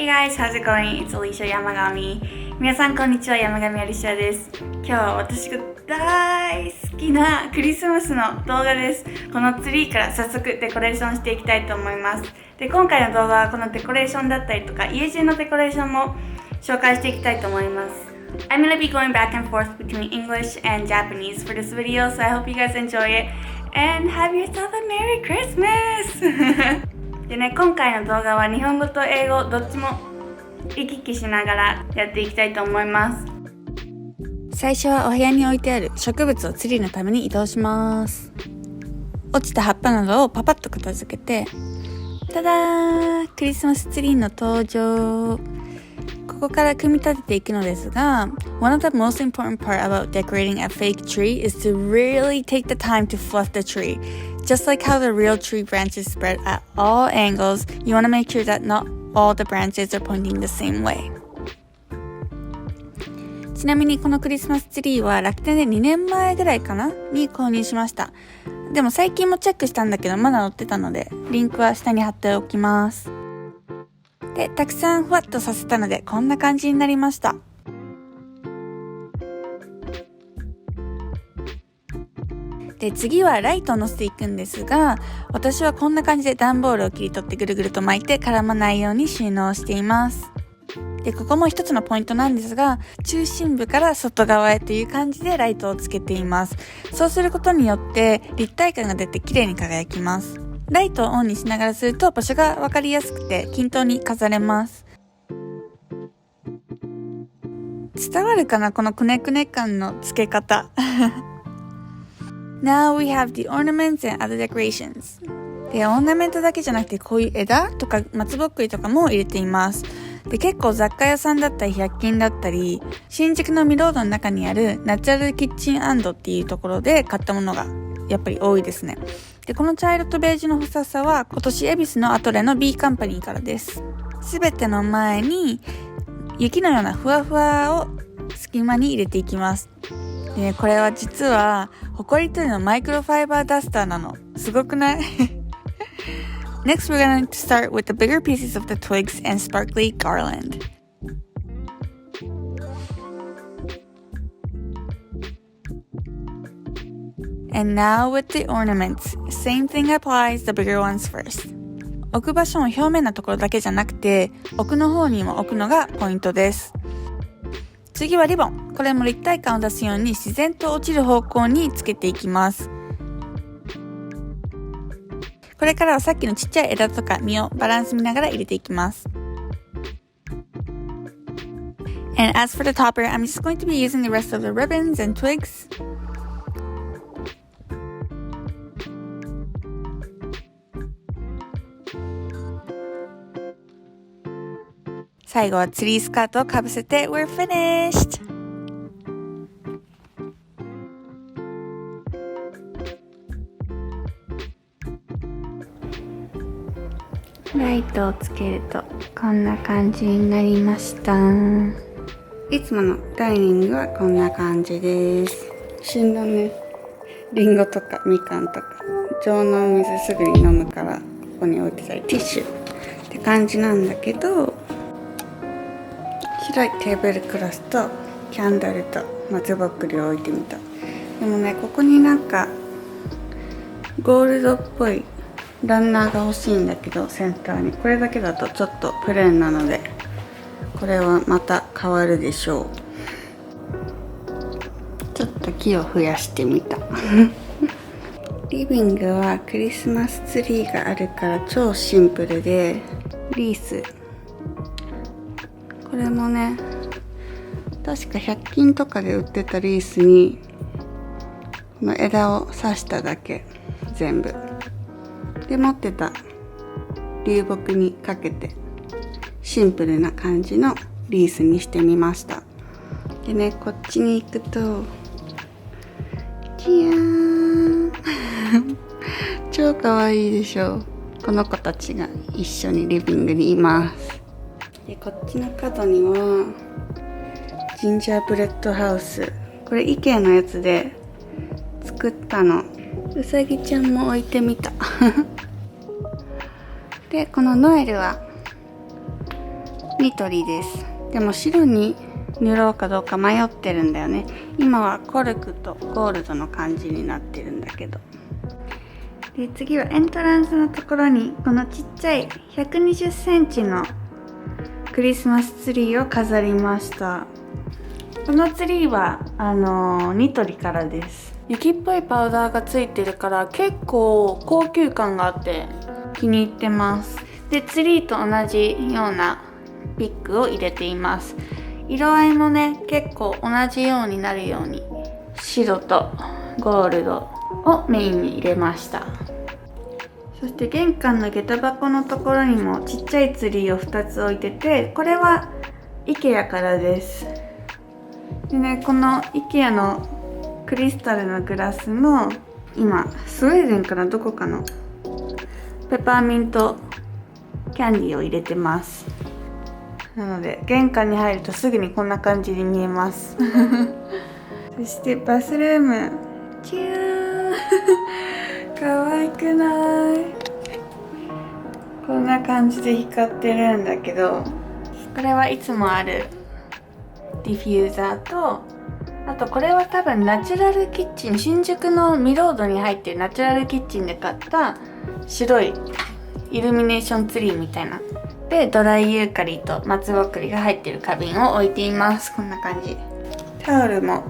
Hey guys, how's it going? It's Alicia Yamagami. 皆さんこんにちは、山上アリシアです。今日は私が大好きなクリスマスの動画です。このツリーから早速デコレーションしていきたいと思います。で、今回の動画はこのデコレーションだったりとか、家中のデコレーションも紹介していきたいと思います。I'm gonna be going back and forth between English and Japanese for this video, so I hope you guys enjoy it and have yourself a Merry Christmas! でね、今回の動画は日本語と英語どっちも行き来しながらやっていきたいと思います。最初はお部屋に置いてある植物をツリーのために移動します。落ちた葉っぱなどをパパッと片付けて、ただー、クリスマスツリーの登場。ここから組み立てていくのですが、one of the most important part about decorating a fake tree is to really take the time to fluff the tree. Just like how the real tree branches spread at all angles, you want to make sure that not all the branches are pointing the same way. ちなみにこのクリスマスツリーは楽天で2年前ぐらいかなに購入しました。でも最近もチェックしたんだけどまだ載ってたので、リンクは下に貼っておきます。で、たくさんふわっとさせたのでこんな感じになりました。で、次はライトを乗せていくんですが、私はこんな感じで段ボールを切り取ってぐるぐると巻いて絡まないように収納しています。で、ここも一つのポイントなんですが、中心部から外側へという感じでライトをつけています。そうすることによって立体感が出て綺麗に輝きます。ライトをオンにしながらすると場所がわかりやすくて均等に飾れます。伝わるかな、このくねくね感の付け方。Now we have the ornaments and other decorations. で、オーナメントだけじゃなくてこういう枝とか松ぼっくりとかも入れています。で、結構雑貨屋さんだったり100均だったり、新宿のミロードの中にあるナチュラルキッチン&っていうところで買ったものがやっぱり多いですね。で、この茶色とベージュのふささは今年恵比寿のアトレの B カンパニーからです。すべての前に雪のようなふわふわを隙間に入れていきます。で、これは実はホコリ取りのマイクロファイバーダスターなの。すごくない？ Next, we're going to start with the bigger pieces of the twigs and sparkly garland. And now with the ornaments, same thing applies, the bigger ones first. 置く場所の表面のところだけじゃなくて、奥の方にも置くのがポイントです。次はリボン。これも立体感を出すように自然と落ちる方向につけていきます。これからはさっきのちっちゃい枝とか実をバランス見ながら入れていきます。And as for the topper, I'm just going to be using the rest of the ribbons and twigs. 最後はツリースカートをかぶせて We're finished! ライトをつけるとこんな感じになりました。いつものダイニングはこんな感じです。旬のね、リンゴとかみかんとか常温の水すぐに飲むからここに置いてたりティッシュって感じなんだけど、白いテーブルクロスとキャンドルと松ぼっくりを置いてみた。でもね、ここになんかゴールドっぽいランナーが欲しいんだけど、センターにこれだけだとちょっとプレーンなので、これはまた変わるでしょう。ちょっと木を増やしてみた。リビングはクリスマスツリーがあるから超シンプルで、リースこれもね、確か100均とかで売ってたリースにこの枝を刺しただけ、全部で持ってた流木にかけてシンプルな感じのリースにしてみました。でね、こっちに行くとじゃーん超かわいいでしょ。この子たちが一緒にリビングにいます。で、こっちの角にはジンジャーブレッドハウス、これ IKEA のやつで作ったの。うさぎちゃんも置いてみた。で、このノエルはニトリです。でも白に塗ろうかどうか迷ってるんだよね。今はコルクとゴールドの感じになってるんだけど。で、次はエントランスのところにこのちっちゃい120センチのクリスマスツリーを飾りました。このツリーはニトリからです。雪っぽいパウダーがついてるから結構高級感があって気に入ってます。で、ツリーと同じようなピックを入れています。色合いもね、結構同じようになるように白とゴールドをメインに入れました。そして玄関の下駄箱のところにもちっちゃいツリーを2つ置いてて、これは IKEA からです。でね、この IKEA のクリスタルのグラスの今スウェーデンからどこかのペパーミントキャンディーを入れてます。なので玄関に入るとすぐにこんな感じに見えますそしてバスルーム、チュー可愛くない？こんな感じで光ってるんだけど、これはいつもあるディフューザーと、あとこれは多分ナチュラルキッチン、新宿のミロードに入ってるナチュラルキッチンで買った白いイルミネーションツリーみたいなで、ドライユーカリと松ぼっくりが入ってる花瓶を置いています。こんな感じ。タオルも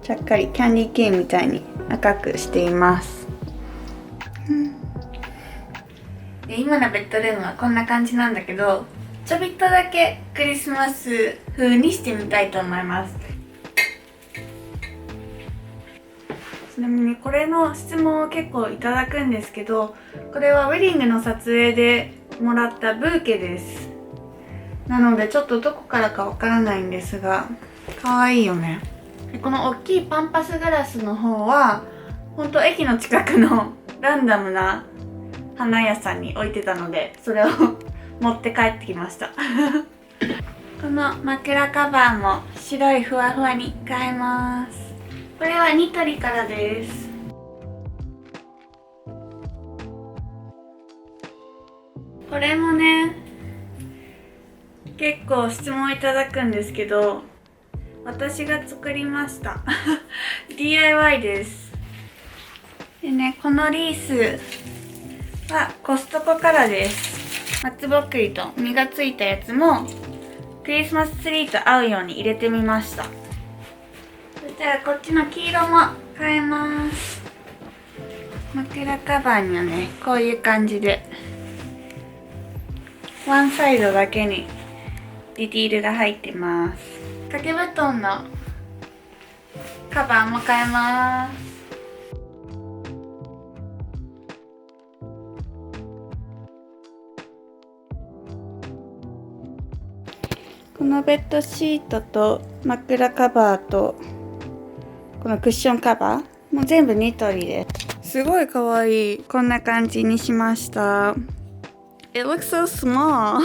ちゃっかりキャンディーケーンみたいに赤くしています、で、今のベッドルームはこんな感じなんだけど、ちょびっとだけクリスマス風にしてみたいと思います。ちなみにこれの質問を結構いただくんですけど、これはウェディングの撮影でもらったブーケです。なのでちょっとどこからかわからないんですが、可愛いよね。で、この大きいパンパスガラスの方はほんと駅の近くのランダムな花屋さんに置いてたので、それを持って帰ってきましたこの枕カバーも白いふわふわに変えます。これはニトリからです。これもね、結構質問いただくんですけど、私が作りましたDIY です。でね、このリースはコストコからです。松ぼっくりと実がついたやつもクリスマスツリーと合うように入れてみました。そしたらこっちの黄色も変えます。枕カバーにはね、こういう感じでワンサイドだけにディティールが入ってます。掛け布団のカバーも変えます。このベッドシートと枕カバーとこのクッションカバーも全部ニトリです。すごいかわいい。こんな感じにしました。It looks so small.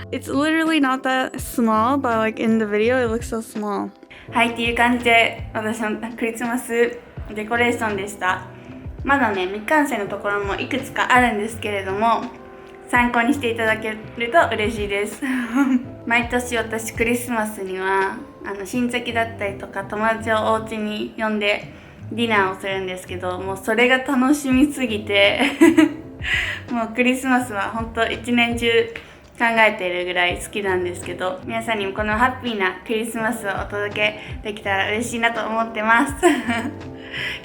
It's literally not that small, but like in the video it looks so small. はい、っていう感じで私のクリスマスデコレーションでした。まだね、未完成のところもいくつかあるんですけれども、参考にしていただけると嬉しいです毎年私クリスマスには親戚だったりとか友達をお家に呼んでディナーをするんですけど、もうそれが楽しみすぎてもうクリスマスは本当一年中考えているぐらい好きなんですけど、皆さんにもこのハッピーなクリスマスをお届けできたら嬉しいなと思ってます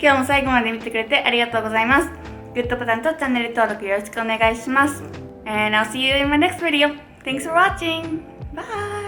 今日も最後まで見てくれてありがとうございます。グッドボタンとチャンネル登録よろしくお願いします。And I'll see you in my next video. Thanks for watching. Bye.